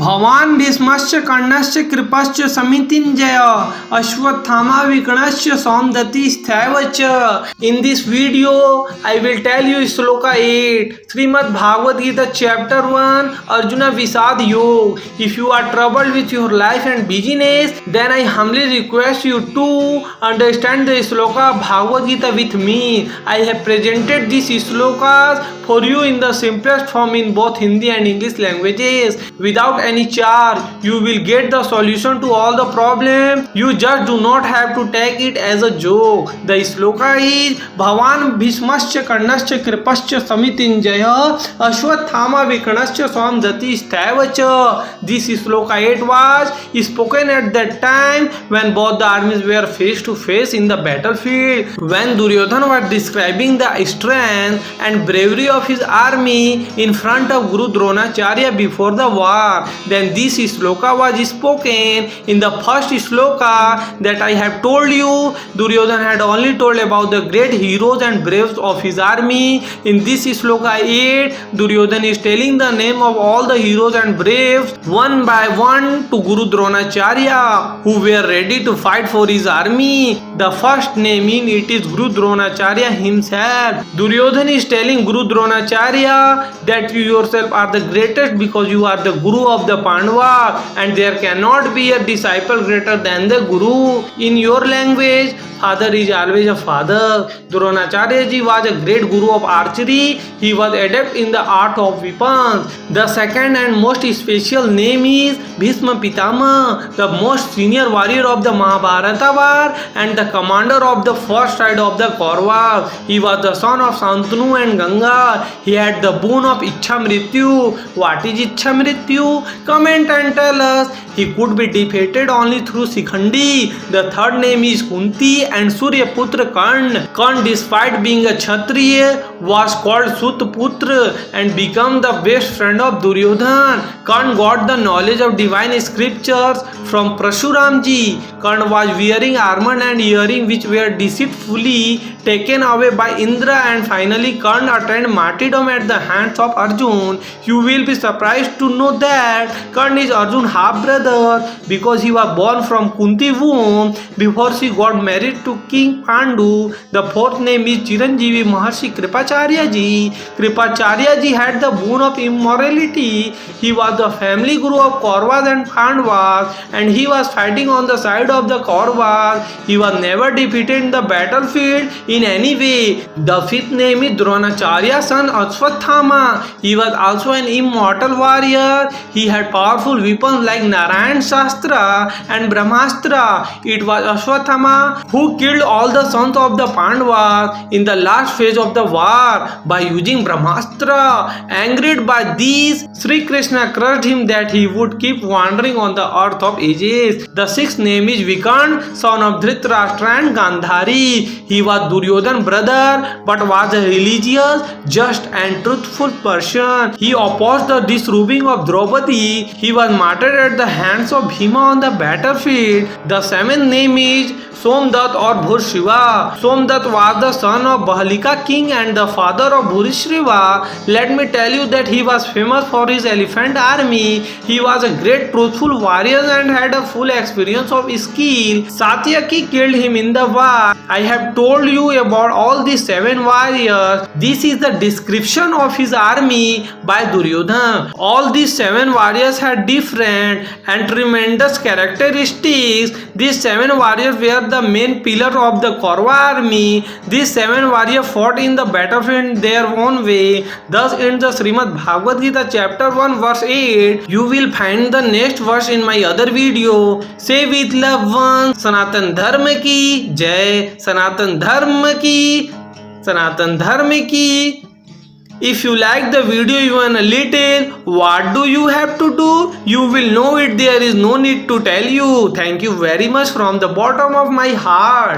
भवान् भीष्मस्य कर्णस्य कृपश्च समितिञ्जय अश्वत्थामा विकर्णस्य सौमदत्तिस्थैव च. In this video I will tell you Shloka 8 Srimad Bhagavad Gita chapter 1 Arjuna Visad Yog. If you are troubled with your life and busyness, then I humbly request you to understand the Shloka Bhagavad Gita with me. I have presented these shlokas for you in the simplest form in both Hindi and English languages. Without any charge, you will get the solution to all the problems. You just do not have to take it as a joke. The shloka is Bhavan Bhishmascha Karnascha Kripascha Samitinjaya Ashwathama Vikarnascha Swamdati Stavacha. This shloka 8 was spoken at that time when both the armies were face to face in the battlefield. When Duryodhana was describing the strength and bravery of his army in front of Guru Dronacharya before the war, then this shloka was spoken. In the first shloka that I have told you, Duryodhana had only told about the great heroes and braves of his army. In this shloka 8, Duryodhana is telling the name of all the heroes and braves one by one to Guru Dronacharya who were ready to fight for his army. The first name in it is Guru Dronacharya himself. Duryodhana is telling Guru Dronacharya that you yourself are the greatest because you are the Guru of the Pandava, and there cannot be a disciple greater than the Guru. In your language, father is always a father. Dronacharya ji was a great Guru of archery. He was adept in the art of weapons. The second and most special name is Bhishma Pitama, the most senior warrior of the Mahabharata war and the commander of the first side of the Kauravas. He was the son of Santanu and Ganga. He had the boon of Ichha Mrityu. What is Ichha Mrityu? Comment and tell us. He could be defeated only through Shikhandi. The third name is Kunti and Suryaputra Karna. Karna, despite being a Kshatriya, was called Sutputra and became the best friend of Duryodhana. Karna got the knowledge of divine scriptures from Prashuramji. Karna was wearing armor and earring which were deceitfully taken away by Indra, and finally Karna attained martyrdom at the hands of Arjun. You will be surprised to know that Karna is Arjun's half brother because he was born from Kunti womb before she got married to King Pandu. The fourth name is Chiranjeevi Maharshi Kripacharya ji. Kripacharya ji had the boon of immortality. He was the family guru of Kauravas and Pandavas, and he was fighting on the side of the Kauravas. He was never defeated in the battlefield in any way. The fifth name is Dronacharya son Ashwathama. He was also an immortal warrior. He had powerful weapons like Narayan Shastra and Brahmastra. It was Ashwathama who killed all the sons of the Pandavas in the last phase of the war by using Brahmastra. Angered by these, Sri Krishna cursed him that he would keep wandering on the earth of ages. The sixth name is Vikarna, son of Dhritarashtra and Gandhari. He was Duryodhana's brother but was a religious, just and truthful person. He opposed the disrobing of Draupadi. He was martyred at the hands of Bhima on the battlefield. The seventh name is Somdat or Bhurshiva. Somdat was the son of Bahalika king and the father of Bhurishrava. Let me tell you that he was famous for his elephant army. He was a great truthful warrior and had a full experience of skill. Satyaki killed him in the war. I have told you about all these 7 warriors. This is the description of his army by Duryodhana. All these 7 warriors had different and tremendous characteristics. These 7 warriors were the main pillar of the Kaurava army. These 7 warriors fought in the battlefield in their own way. Thus ends the Srimad Bhagavad Gita chapter 1 verse 8. You will find the next verse in my other video. Say with love ones, Sanatan Dharma ki Jai, Sanatan Dharma ki, Sanatan Dharma ki. If you like the video even a little, what do you have to do? You will know it. There is no need to tell you. Thank you very much from the bottom of my heart.